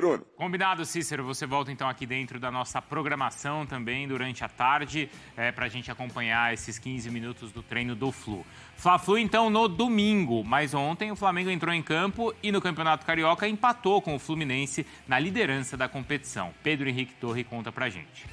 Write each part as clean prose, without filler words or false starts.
Bruno. Combinado, Cícero. Você volta então aqui dentro da nossa programação também durante a tarde, para a gente acompanhar esses 15 minutos do treino do Flu. Fla-Flu então no domingo, mas ontem o Flamengo entrou em campo e no Campeonato Carioca empatou com o Fluminense na liderança da competição. Pedro Henrique Torre conta pra gente.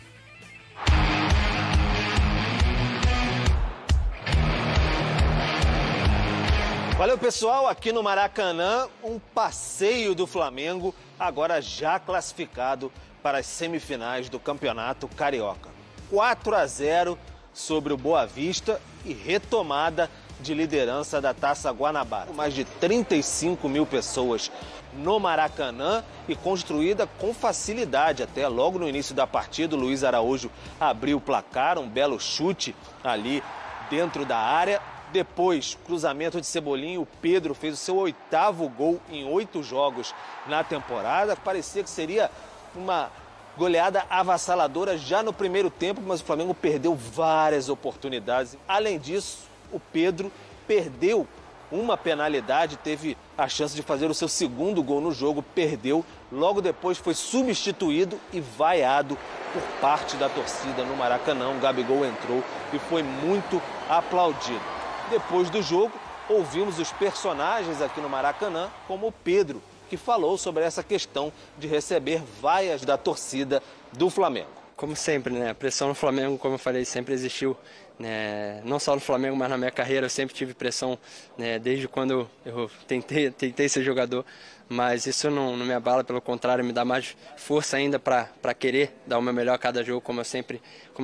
Valeu, pessoal. Aqui no Maracanã, um passeio do Flamengo, agora já classificado para as semifinais do Campeonato Carioca. 4-0 sobre o Boa Vista e retomada de liderança da Taça Guanabara. Mais de 35 mil pessoas no Maracanã e construída com facilidade. Até logo no início da partida, o Luiz Araújo abriu o placar, um belo chute ali dentro da área. Depois, cruzamento de Cebolinha, o Pedro fez o seu 8º gol em 8 jogos na temporada. Parecia que seria uma goleada avassaladora já no primeiro tempo, mas o Flamengo perdeu várias oportunidades. Além disso, o Pedro perdeu uma penalidade, teve a chance de fazer o seu 2º gol no jogo, perdeu. Logo depois foi substituído e vaiado por parte da torcida no Maracanã. O Gabigol entrou e foi muito aplaudido. Depois do jogo, ouvimos os personagens aqui no Maracanã, como o Pedro, que falou sobre essa questão de receber vaias da torcida do Flamengo. Como sempre, né? A pressão no Flamengo, como eu falei, sempre existiu. Né? Não só no Flamengo, mas na minha carreira eu sempre tive pressão, né? Desde quando eu tentei ser jogador. Mas isso não me abala, pelo contrário, me dá mais força ainda para querer dar o meu melhor a cada jogo, como eu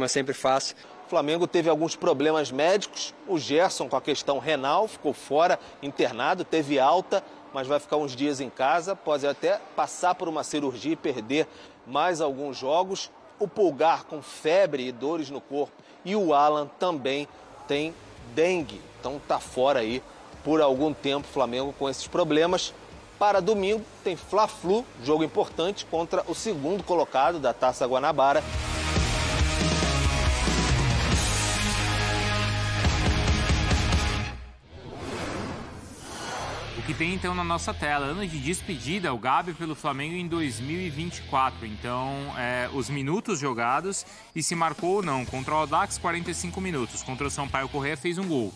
sempre faço. O Flamengo teve alguns problemas médicos. O Gerson, com a questão renal, ficou fora, internado, teve alta, mas vai ficar uns dias em casa. Pode até passar por uma cirurgia e perder mais alguns jogos. O Pulgar com febre e dores no corpo. E o Alan também tem dengue. Então tá fora aí por algum tempo o Flamengo com esses problemas. Para domingo tem Fla-Flu, jogo importante contra o 2º colocado da Taça Guanabara. Que tem então na nossa tela, ano de despedida, o Gabi pelo Flamengo em 2024. Então, os minutos jogados e se marcou ou não. Contra o Audax, 45 minutos. Contra o Sampaio Corrêa, fez um gol.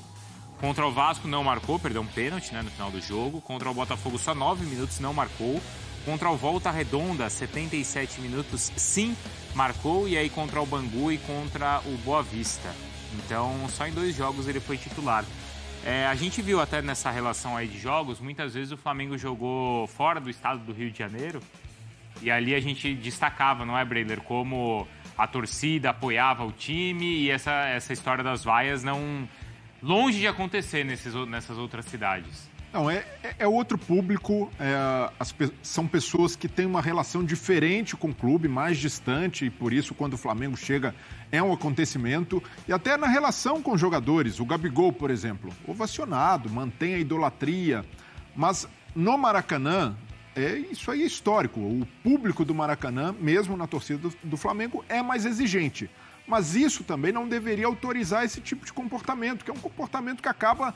Contra o Vasco, não marcou, perdeu um pênalti, né, no final do jogo. Contra o Botafogo, só 9 minutos, não marcou. Contra o Volta Redonda, 77 minutos, sim, marcou. E aí contra o Bangu e contra o Boa Vista. Então, só em 2 jogos ele foi titular. A gente viu até nessa relação aí de jogos, muitas vezes o Flamengo jogou fora do estado do Rio de Janeiro e ali a gente destacava, não é, Breiler, como a torcida apoiava o time e essa história das vaias não longe de acontecer nessas outras cidades. Não, é outro público, são pessoas que têm uma relação diferente com o clube, mais distante, e por isso quando o Flamengo chega é um acontecimento. E até na relação com os jogadores, o Gabigol, por exemplo, ovacionado, mantém a idolatria, mas no Maracanã, isso aí é histórico, o público do Maracanã, mesmo na torcida do Flamengo, é mais exigente. Mas isso também não deveria autorizar esse tipo de comportamento, que é um comportamento que acaba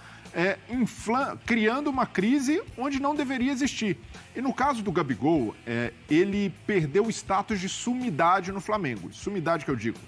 criando uma crise onde não deveria existir. E no caso do Gabigol, ele perdeu o status de sumidade no Flamengo. Sumidade que eu digo,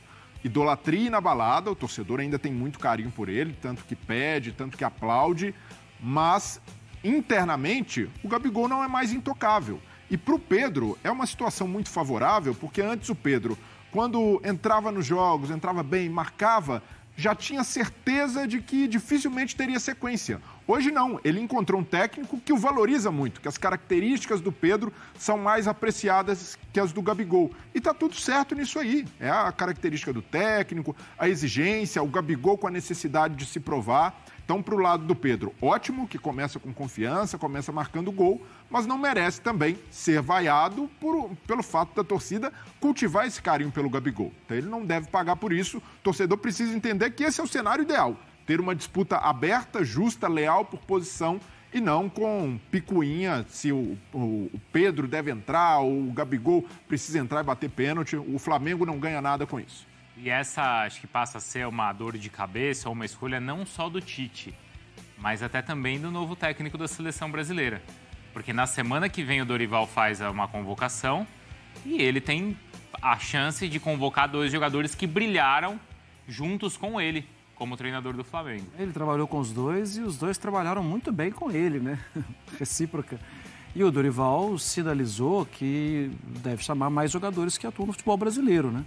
idolatria inabalada, o torcedor ainda tem muito carinho por ele, tanto que pede, tanto que aplaude, mas internamente o Gabigol não é mais intocável. E para o Pedro é uma situação muito favorável, porque antes o Pedro, quando entrava nos jogos, entrava bem, marcava, já tinha certeza de que dificilmente teria sequência. Hoje não, ele encontrou um técnico que o valoriza muito, que as características do Pedro são mais apreciadas que as do Gabigol. E tá tudo certo nisso aí. É a característica do técnico, a exigência, o Gabigol com a necessidade de se provar. Então, para o lado do Pedro, ótimo, que começa com confiança, começa marcando gol, mas não merece também ser vaiado pelo fato da torcida cultivar esse carinho pelo Gabigol. Então, ele não deve pagar por isso. O torcedor precisa entender que esse é o cenário ideal. Ter uma disputa aberta, justa, leal por posição e não com picuinha se o Pedro deve entrar ou o Gabigol precisa entrar e bater pênalti. O Flamengo não ganha nada com isso. E essa acho que passa a ser uma dor de cabeça ou uma escolha não só do Tite, mas até também do novo técnico da seleção brasileira. Porque na semana que vem o Dorival faz uma convocação e ele tem a chance de convocar 2 jogadores que brilharam juntos com ele, como treinador do Flamengo. Ele trabalhou com os dois e os dois trabalharam muito bem com ele, né? Recíproca. E o Dorival sinalizou que deve chamar mais jogadores que atuam no futebol brasileiro, né?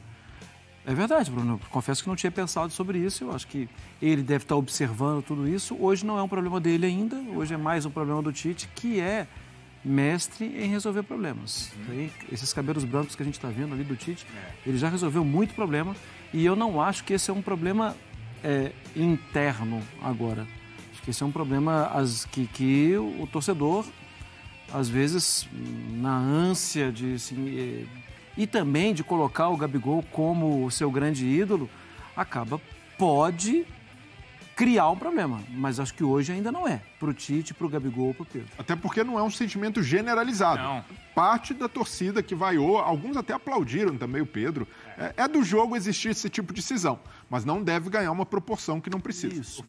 É verdade, Bruno. Eu confesso que não tinha pensado sobre isso. Eu acho que ele deve estar observando tudo isso. Hoje não é um problema dele ainda. Hoje é mais um problema do Tite, que é mestre em resolver problemas. Esses cabelos brancos que a gente está vendo ali do Tite, ele já resolveu muito problema. E eu não acho que esse é um problema interno agora. Acho que esse é um problema que o torcedor, às vezes, na ânsia de... Assim, e também de colocar o Gabigol como o seu grande ídolo, pode criar um problema. Mas acho que hoje ainda não é, para o Tite, para o Gabigol, para o Pedro. Até porque não é um sentimento generalizado. Não. Parte da torcida que vaiou, alguns até aplaudiram também o Pedro. É do jogo existir esse tipo de cisão, mas não deve ganhar uma proporção que não precisa. Isso.